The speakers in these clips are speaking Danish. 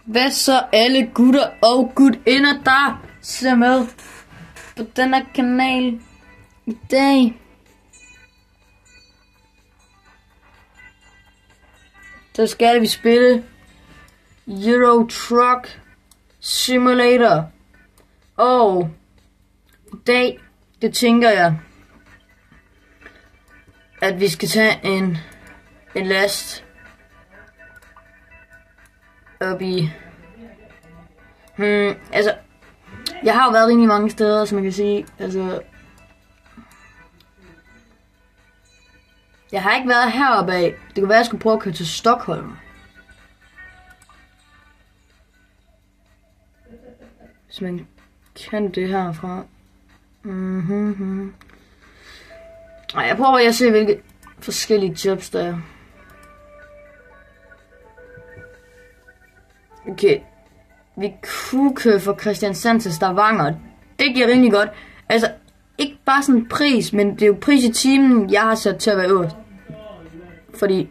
Hvad så alle gutter og gutinder, der ser med på denne kanal i dag? Så skal vi spille Euro Truck Simulator. Og i dag, det tænker jeg, at vi skal tage en last op i... altså, jeg har jo været rimelig mange steder, som man kan sige. Altså, jeg har ikke været heroppe af. Det kunne være, at jeg skulle prøve at køre til Stockholm. Hvis man kan det herfra. Ej, jeg prøver at se, hvilke forskellige jobs der er. Okay. Vi kunne køre fra Kristiansand til Stavanger. Det giver rimelig godt. Altså, ikke bare sådan en pris, men det er jo pris i timen, jeg har sat til at være øverst. Fordi...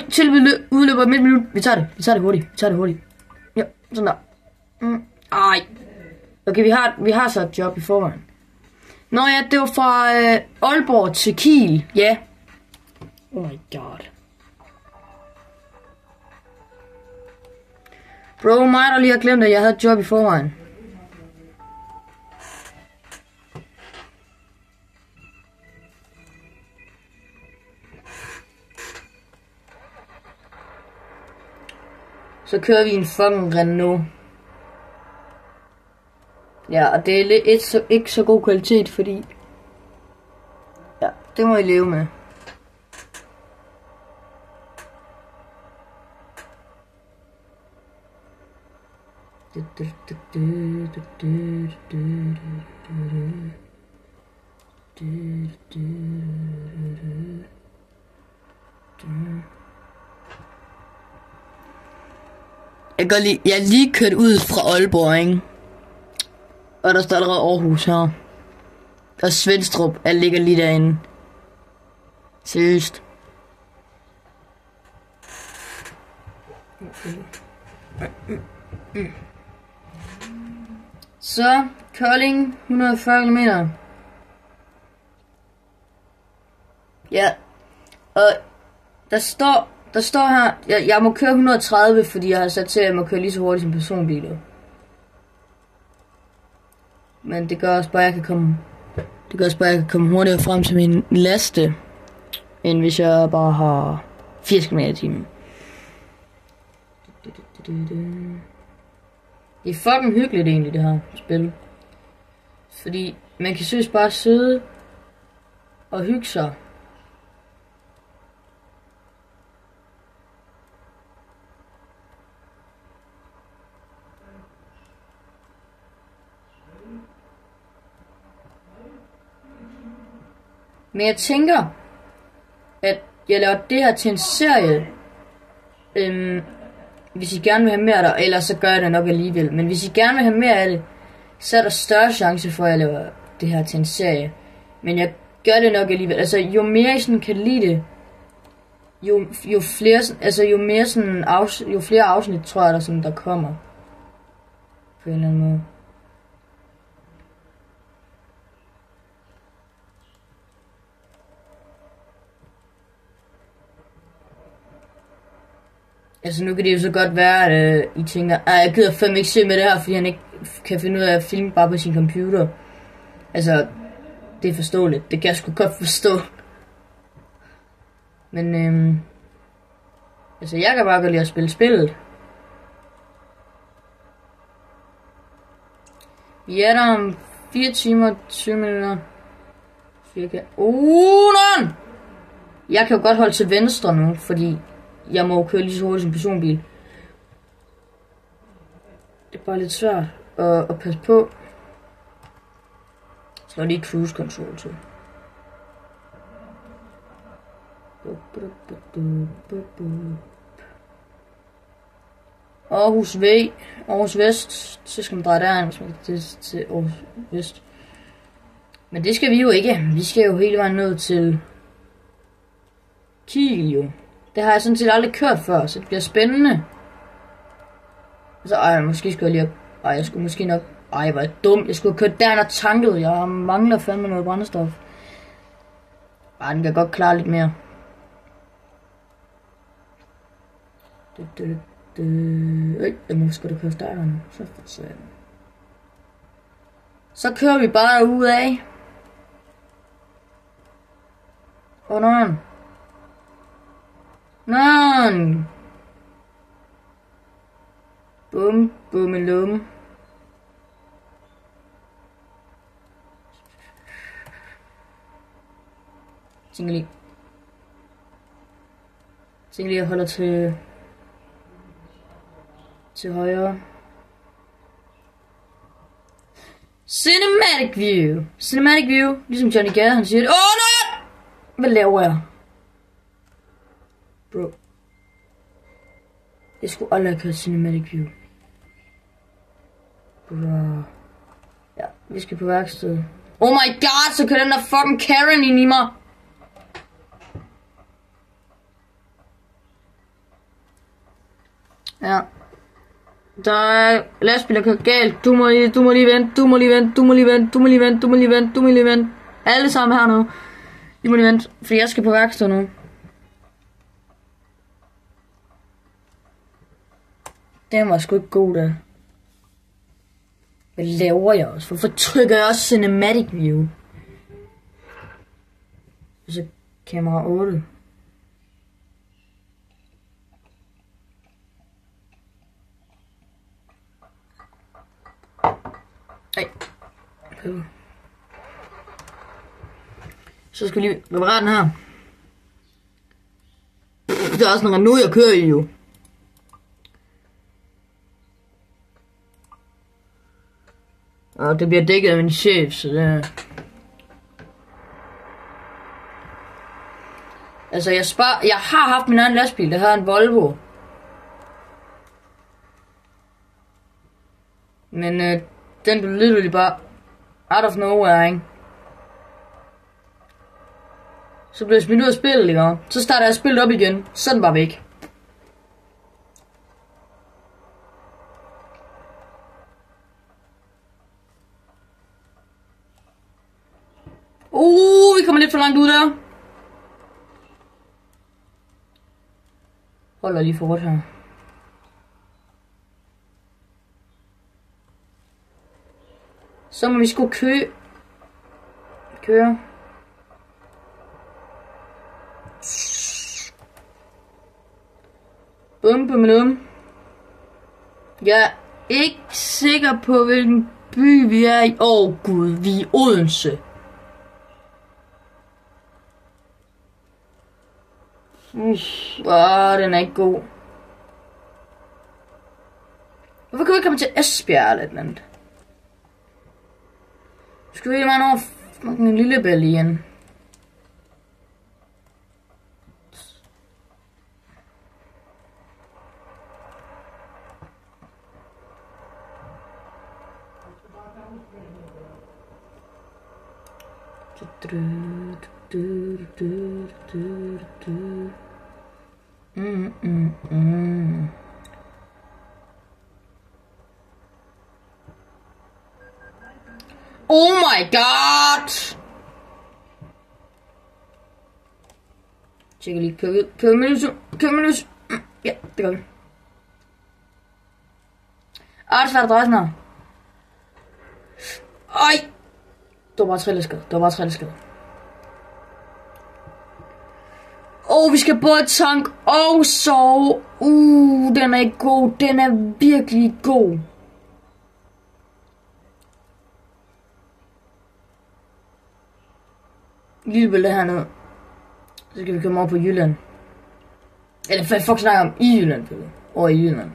tilbud udløber om 1 minut. Vi tager det hurtigt. Ja, sådan der. Ej. Okay, vi har så et job i forvejen. Nå ja, det var fra Aalborg til Kiel. Ja. Oh my god. Bro, mig der lige har glemt, at jeg havde et job i forvejen. Så kører vi en fucking Renault. Ja, og det er ikke så god kvalitet, fordi... Ja, det må I leve med. Jeg er lige kørt ud fra Aalborg, ikke? Og der står allerede Aarhus her. Og Svenstrup, jeg ligger lige derinde. Seriøst. Så, Kolding, 140 km. Ja. Og der står her, jeg må køre 130, fordi jeg har sat til, at jeg må køre lige så hurtigt som personbiler. Men det gør også bare, at jeg kan komme hurtigere frem til min laste, end hvis jeg bare har 80 km i timen. Det er fucking hyggeligt egentlig, det her spil. Fordi man kan seriøst bare sidde og hygge sig. Men jeg tænker, at jeg laver det her til en serie. Hvis I gerne vil have mere af det, ellers så gør jeg det nok alligevel. Men hvis I gerne vil have mere af det, så er der større chance for, at jeg laver det her til en serie. Men jeg gør det nok alligevel. Altså, jo mere I sådan kan lide det, jo flere, altså jo flere afsnit, tror jeg, der kommer. På en eller anden måde. Altså nu kan det jo så godt være, at I tænker, jeg gider fandme ikke se med det her, fordi han ikke kan finde ud af at filme bare på sin computer. Altså, det er forståeligt. Det kan jeg sgu godt forstå. Men altså jeg kan bare godt lide at spille spillet. Vi er der om 4 timer og 20 minutter. Cirka. Non! Jeg kan jo godt holde til venstre nu, fordi... Jeg må køre lige så hurtigt som personbil. Det er bare lidt svært at passe på. Så er lige cruise control til. Aarhus V, Aarhus Vest. Så skal man dreje derind, hvis man kan til Aarhus Vest. Men det skal vi jo ikke. Vi skal jo hele vejen ned til Kiel jo. Det har jeg sådan set aldrig kørt før, så det bliver spændende. Så måske skulle jeg lige... jeg skulle måske nok... jeg var dum. Jeg skulle have kørt derind og tanket. Jeg mangler fandme noget brændstof. Den kan godt klare lidt mere. Jeg må sgu da køre stærkere nu. Så kører vi bare ud af. Nej. Bum, bummelum. Tænker lige, jeg holder til højre. Cinematic view. Ligesom Johnny Gade, han siger det. Nej! Hvad laver jeg? Bro. Jeg skulle aldrig have kørt cinematic view. Bro. Ja, vi skal på værksted. Oh my god, så kan den der fucking Karen ind i mig. Ja. Der er lastbiler, der kører galt. Du må lige vente. Alle sammen her nu. I må lige vente, for jeg skal på værksted nu. Den var sgu ikke god der. Hvad laver jeg også? Hvorfor trykker jeg også cinematic view? Så kamera 8. Okay. Så skal vi lige reparere den her. Der er også noget nu jeg kører i jo. Og det bliver dækket af min chef, så det er... Altså jeg har haft min egen lastbil, der har en Volvo. Men den blev literally bare out of nowhere, ikke? Så blev jeg smidt ud af spillet, ikke? Så starter jeg spillet op igen, så er den bare væk. Vi kommer lidt for langt ud der. Holder lige for rødt her. Så må vi sgu køre. Bum. Jeg er ikke sikker på, hvilken by vi er i. Gud, vi er i Odense. Den er ikke god. Hvorfor kan vi ikke komme til Esbjerg eller et eller andet? Skal vi lige over en lille bæl igen? Oh my god! Tjekker lige, kører vi lys. Ja, det gør vi. Det er svært at dreje sådan her. Ej! Det var bare trilleskade. Vi skal både tank og sove. Den er ikke god. Den er virkelig god. Lille billede hernede. Så skal vi komme over på Jylland. Eller hvad fuck snakker om i Jylland? Over i Jylland.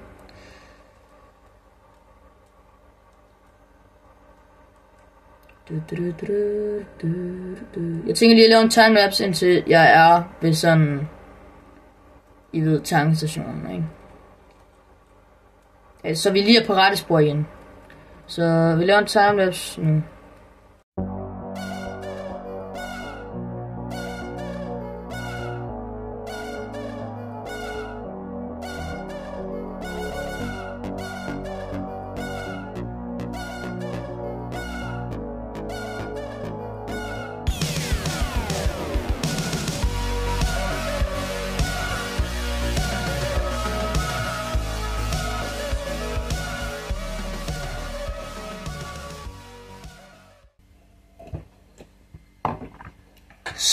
Jeg tænker lige at lave en timelapse indtil jeg er ved sådan... I ved, tankestationen, ikke? Så vi lige er på rette spor igen. Så vi laver en timelapse nu.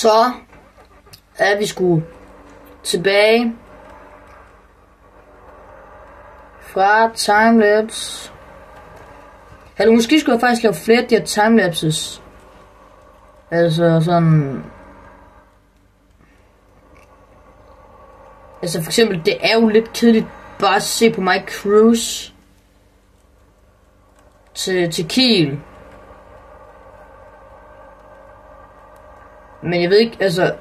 Så er vi sgu tilbage fra timelapse. Eller måske skulle jeg faktisk lave flere af de her timelapses. Altså sådan... Altså for eksempel, det er jo lidt kedeligt bare at se på mig cruise til Kiel. Men jeg ved ikke, altså,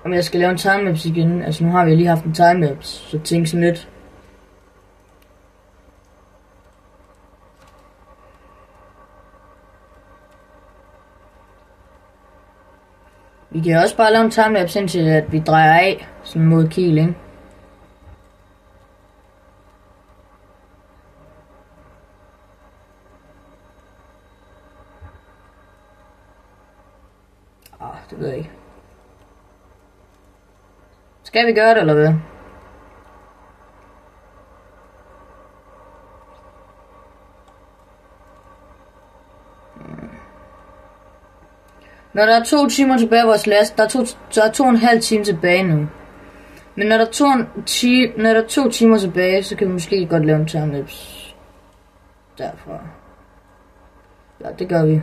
om jeg skal lave en timelapse igen. Altså nu har vi lige haft en timelapse, så tænk sådan lidt. Vi kan også bare lave en timelapse indtil at vi drejer af, sådan mod Kiel, ikke? Det ved jeg ikke. Skal vi gøre det, eller hvad? Når der er 2 timer tilbage af vores last, der er 2,5 timer tilbage nu. Men når der er 2 timer tilbage, så kan vi måske godt lave en timelapse derfra. Ja, det gør vi.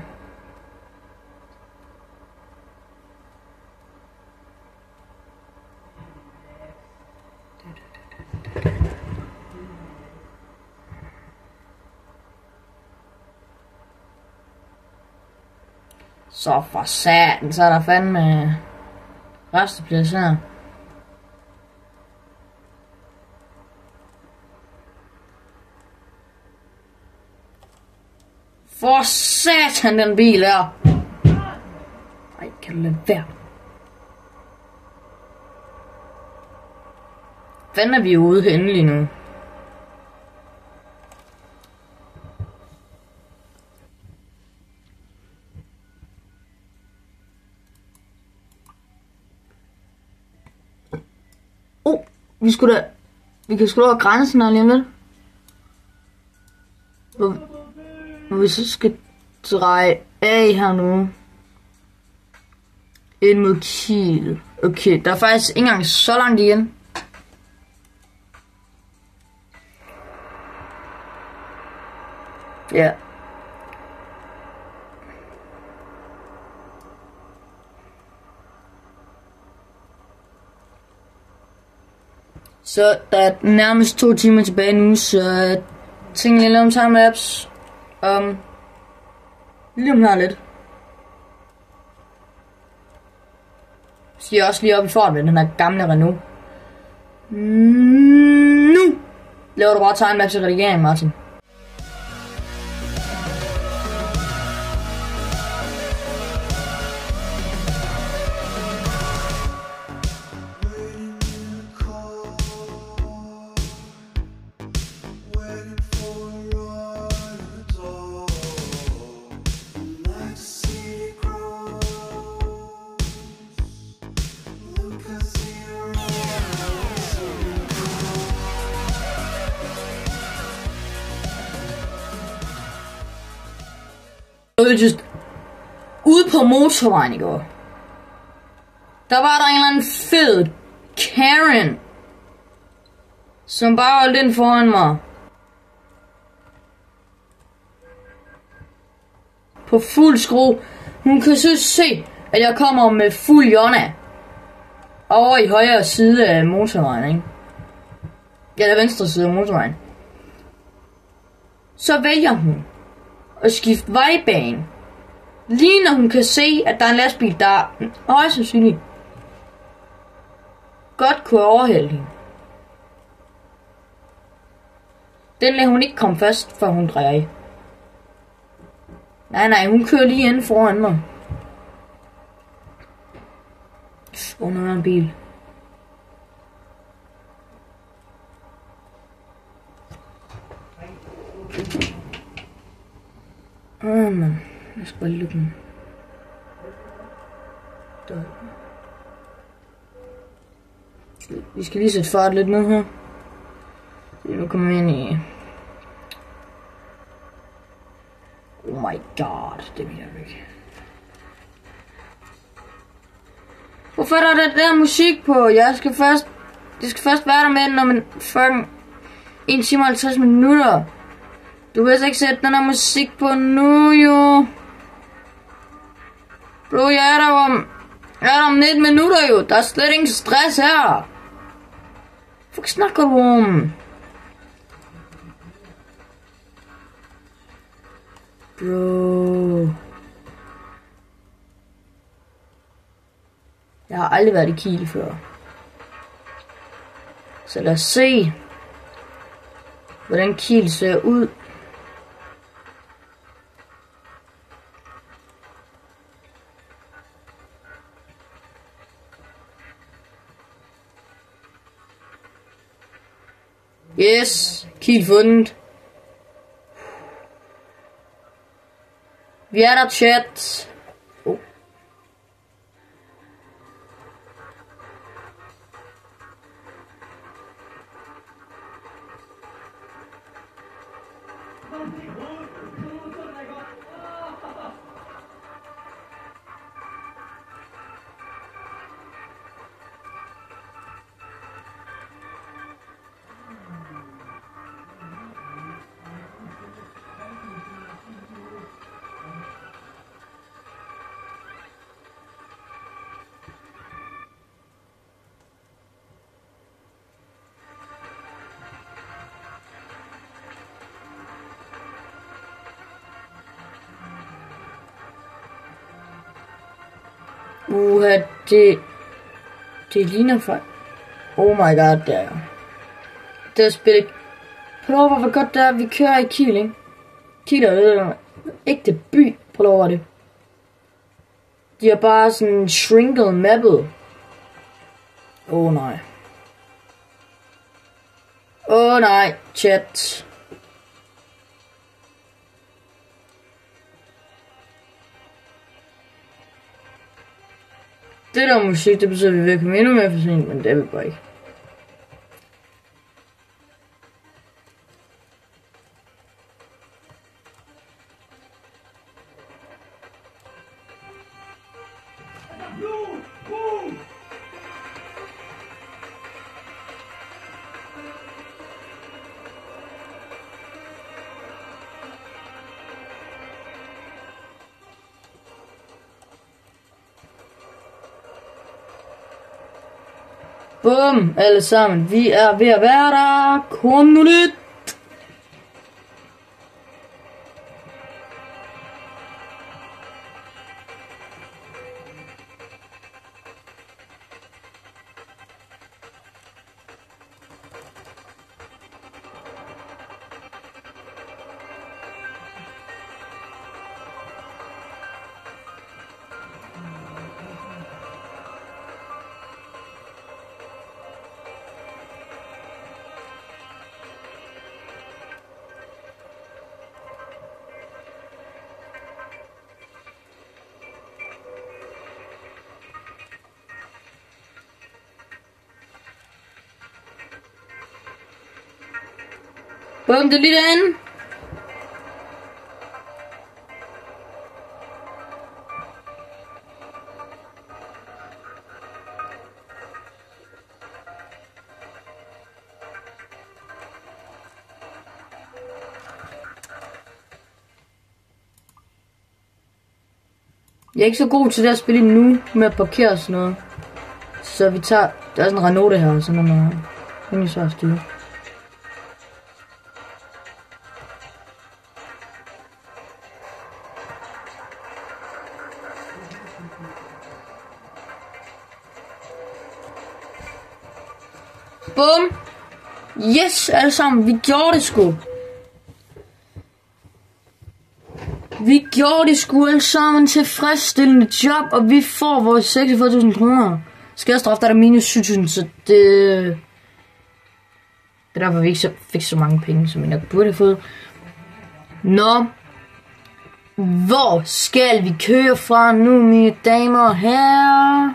Så for satan, så er der fandme resteplads her. For satan, den bil her. Ej, kan du lade være? Fanden er vi ude henne lige nu? Vi kan sgu da over grænsen her lige om lidt. Hvor vi så skal dreje af her nu. Ind mod Kiel. Okay, der er faktisk ikke engang så langt igen. Ja. Så der er nærmest 2 timer tilbage nu, så tænk lige om timelapse. Lige om her lidt. Så jeg er også lige oppe i fart med den her gamle Renault. Nu laver du bare timelapse redigering, Martin. Just ude på motorvejen i går. Der var der en eller anden fed Karen, som bare holdt ind foran mig. På fuld skrue. Hun kan så se, at jeg kommer med fuld Jonna over i højre side af motorvejen, ikke? Ja, der venstre side af motorvejen. Så vælger hun og skifte vejbane, lige når hun kan se, at der er en lastbil, der højst sandsynligt godt kunne overhælde hende. Den lader hun ikke komme først, før hun drejer af. Nej, hun kører lige ind foran mig. Under en bil. Man. Jeg skal bare lige lukke den. Der. Vi skal lige sætte fart lidt ned her. Nu kommer vi ind i... Oh my god, det vil jeg ikke. Hvorfor er der der musik på? Det skal først være der med, når man fucking 1 time og 50 minutter. Du kan altså ikke sætte den der musik på nu, jo. Bro, jeg er der om 19 minutter, jo. Der er slet ingen stress her. Hvad snakker du om? Bro. Jeg har aldrig været i Kiel før. Så lad os se, hvordan Kiel ser ud. Yes, Kiel fundet. Vi er der, chat. Det ligner for... Oh my god, der. Det er spillet... Prøv at hvor godt det er, vi kører i Kiel, ikke? Kiel er ægte by. Prøv over det. De er bare sådan shrinked mappet. Oh nej. Oh nej, chat. Det der musik, det betyder, at vi vil komme endnu mere for sent, men det vil bare ikke. Bum, alle sammen. Vi er ved at være der. Kom nu lidt. Bum, det er lige derinde. Jeg er ikke så god til det at spille nu med at parkere og sådan noget. Så vi tager... Der er sådan en Renault her, så den er rimelig svært at styre. Bum! Yes, alle sammen. Vi gjorde det sgu. Vi gjorde det sgu alle sammen tilfredsstillende job, og vi får vores 46.000 kroner. Skadstraf, der er der minus 7.000, så det er derfor, vi ikke fik så mange penge, som vi nok burde have fået. Nå. Hvor skal vi køre fra nu, mine damer og herrer?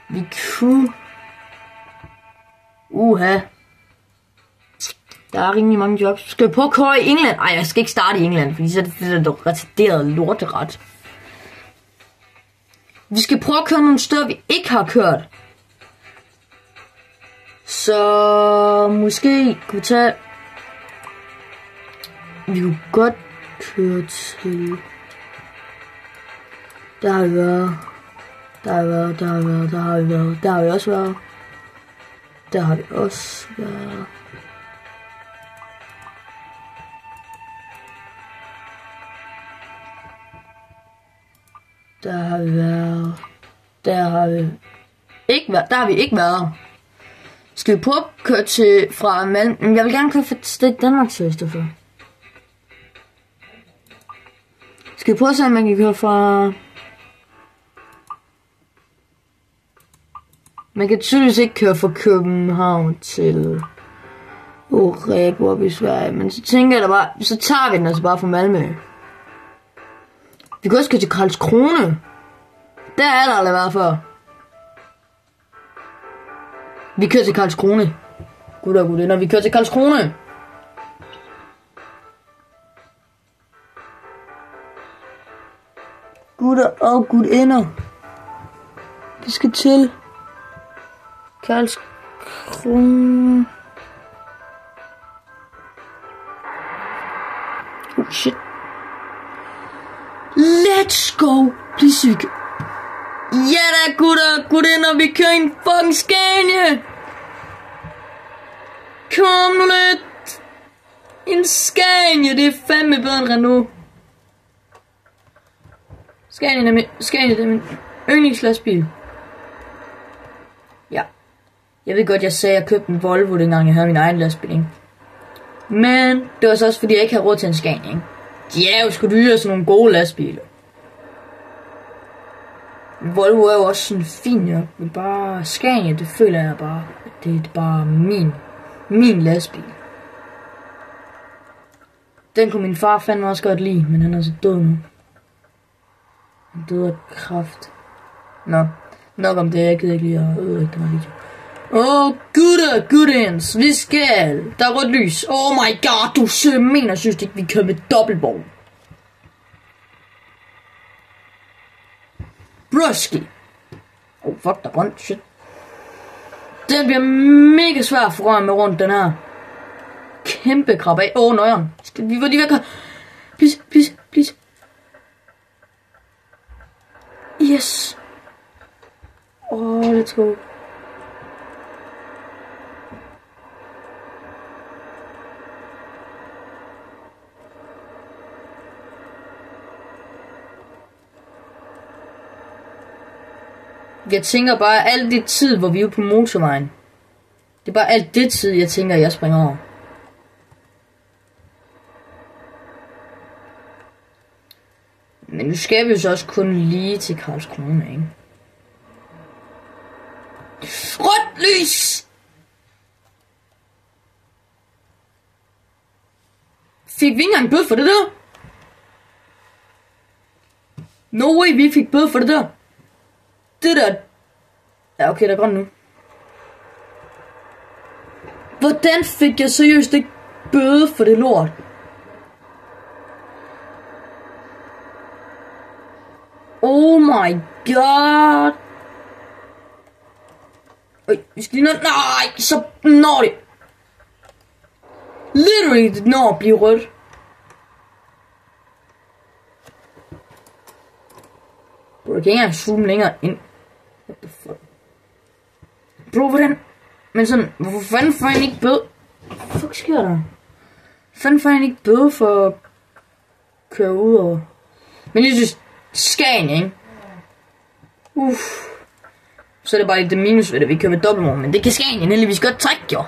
Vi kunne... Der er rimelig mange jobs. Skal vi prøve at køre i England? Ej, jeg skal ikke starte i England, fordi så er det retarderet lorteret. Vi skal prøve at køre nogle steder, vi ikke har kørt. Så måske kunne vi tage... Vi kunne godt køre til... Der har vi været. Der har vi været. Der har vi også været. Der har vi også været. Der har vi været. Der har vi ikke været. Der har vi ikke været. Skal vi prøve at køre til fra Malmø? Jeg vil gerne køre til Danmark så i stedet for. Skal vi prøve at se, om man kan køre fra... Man kan tydeligvis ikke køre fra København til Orebo op i Sverige. Men så tænker jeg da bare, så tager vi den altså bare fra Malmø. Vi kan også køre til Karlskrona. Der er der aldrig været før. Vi kører til Karlskrona. Gutter og gutter, vi kører til Karlskrona. Gutter og gutinder. Vi skal til Karlskrona. Oh shit. Let's go. Please, vi kører. Ja da, gutter og gutinder, vi kører en fucking Scania. Kom nu lidt. En Scania, det er fandme bedre end Renault. Scania er min yndlingslastbil. Ja. Jeg ved godt, jeg sagde, at jeg købte en Volvo, dengang jeg havde min egen lastbil, ikke? Men det var så også, fordi jeg ikke havde råd til en Scania, ikke? De er jo sgu dyre, sådan nogle gode lastbiler. Volvo er jo også sådan fin, ja. Men bare Scania, det føler jeg bare, det er bare min lastbil. Den kunne min far fandme også godt lide, men han er så død nu. Han døde af kræft. Nå, nok om det, jeg gider ikke lige at ødelægge den her video. Gutter, guttens, vi skal. Der er rødt lys. Oh my god, du mener, synes ikke, vi kører med dobbeltvogn. Broski. Fuck, der er grønt, shit. Den bliver mega svær at få røren med rundt, den her. Kæmpe krab af. Nøjeren. Vi var lige væk her. Please. Yes. Let's go. Jeg tænker bare alt det tid, hvor vi er på motorvejen. Det er bare alt det tid, jeg tænker, jeg springer over. Men nu skal vi jo så også kun lige til Karlskrona, ikke? Rødt lys! Fik vi ikke engang bøde for det der? No way, vi fik bøde for det der. Det der... Ja, okay, der er grønt nu. Hvordan fik jeg seriøst ikke bøde for det lort? Oh my god. Vi skal lige nå... Nej, så når det. Literally, det når at blive rødt. Bro, jeg kan ikke engang zoome længere ind. What the fuck? Bro, hvordan? Men sådan, hvorfor fanden får jeg ikke bøde? Hvad fuck sker der? Fanden får jeg ikke bøde for at køre ud over? Men jeg synes, Scania, ikke? Så er det bare lidt det minus ved det, vi kører med dobbeltmor, men det kan Scania heldigvis godt trække, jo.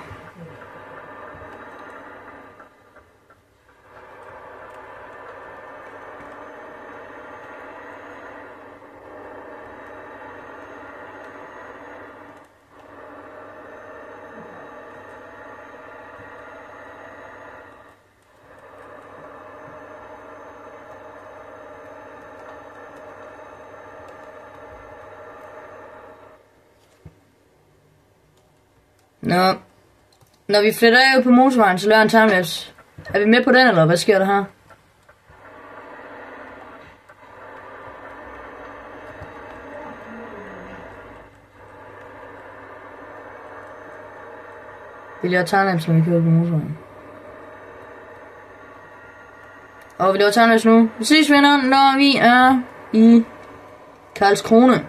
Nå, når vi flytter af på motorvejen, så laver en timelapse. Er vi med på den, eller hvad sker der her? Vi laver timelapse, når vi kører på motorvejen. Og vi laver timelapse nu. Vi ses, venner, når vi er i Karlskrona.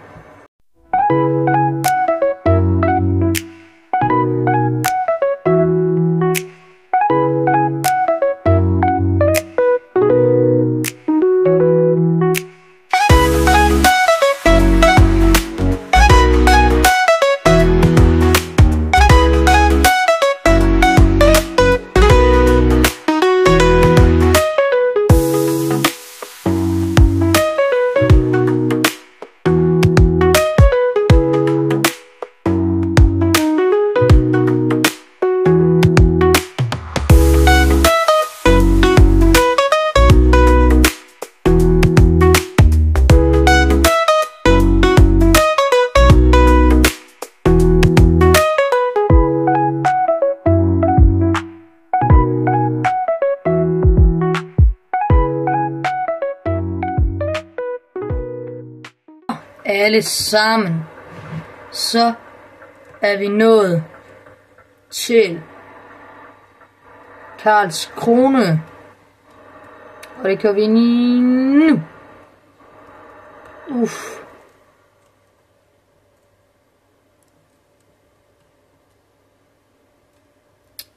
Alle sammen, så er vi nået til Karlskrona, og det kører vi ind i nu.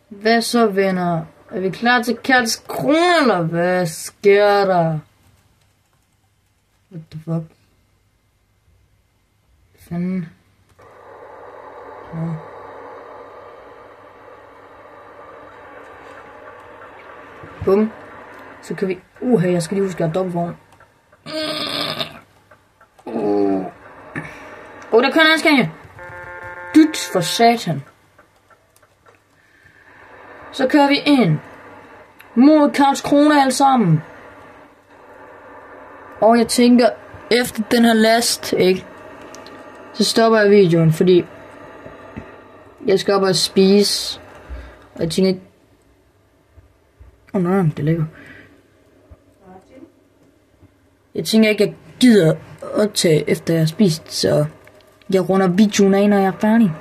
Hvad så, venner? Er vi klar til Karlskrona, eller hvad sker der? What the fuck? Fanden. Ja. Bum. Så kan vi... jeg skal lige huske at have dobbeltvogn. Der kører en anskæring. Dyt for satan. Så kører vi ind mod Karlskrona alle sammen. Og jeg tænker, efter den her last, ikke? Så stopper jeg videoen, fordi jeg skal op og spise. Og jeg tænker ikke... nej, det er lækker. Jeg tænker ikke, jeg gider optage, efter jeg har spist, så jeg runder videoen af, når jeg er færdig.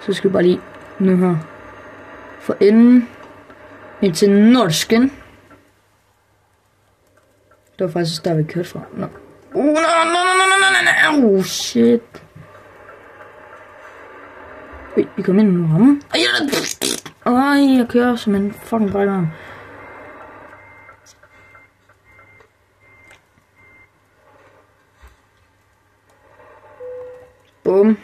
Så skal vi bare lige nu her for enden ind til Norsken. Det var faktisk der vi kørte fra. No. Shit. Vi kom ind med rammen. Jeg kører som en fucking brækker. Bum.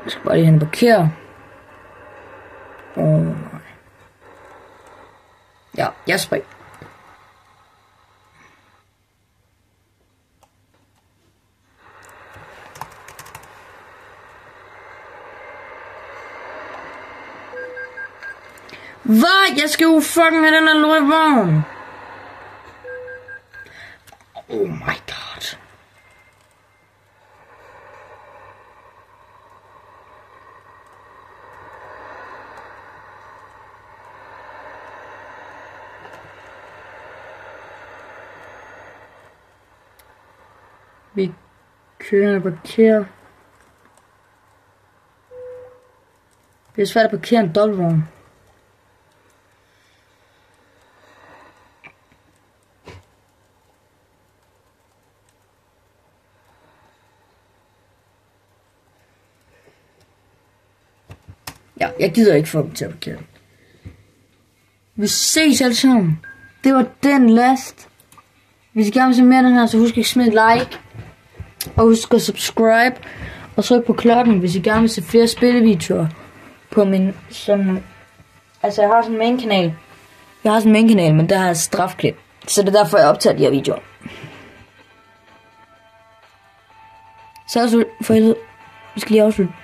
Jeg skal bare lige hen og parkere. Nej. Ja, Jasper. Hvad? Jeg skal jo fucking have den her lortevogn. Oh my god. Vi kører og parkerer. Det er svært at parkere en dobbeltvogn. Ja, jeg gider ikke få dem til at parkere. Vi ses alle sammen. Det var den last. Hvis I gerne vil se mere af den her, så husk at smide et like. Og husk at subscribe. Og tryk på klokken, hvis I gerne vil se flere spillevideoer. På min sådan... Altså jeg har sådan en main kanal. Men der har jeg strafklip. Så det er derfor jeg optager de her videoer. Så for helvede. Vi skal lige afslutte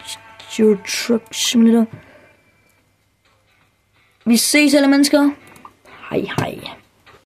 Euro Truck Simulator. Vi ses alle mennesker. Hej hej.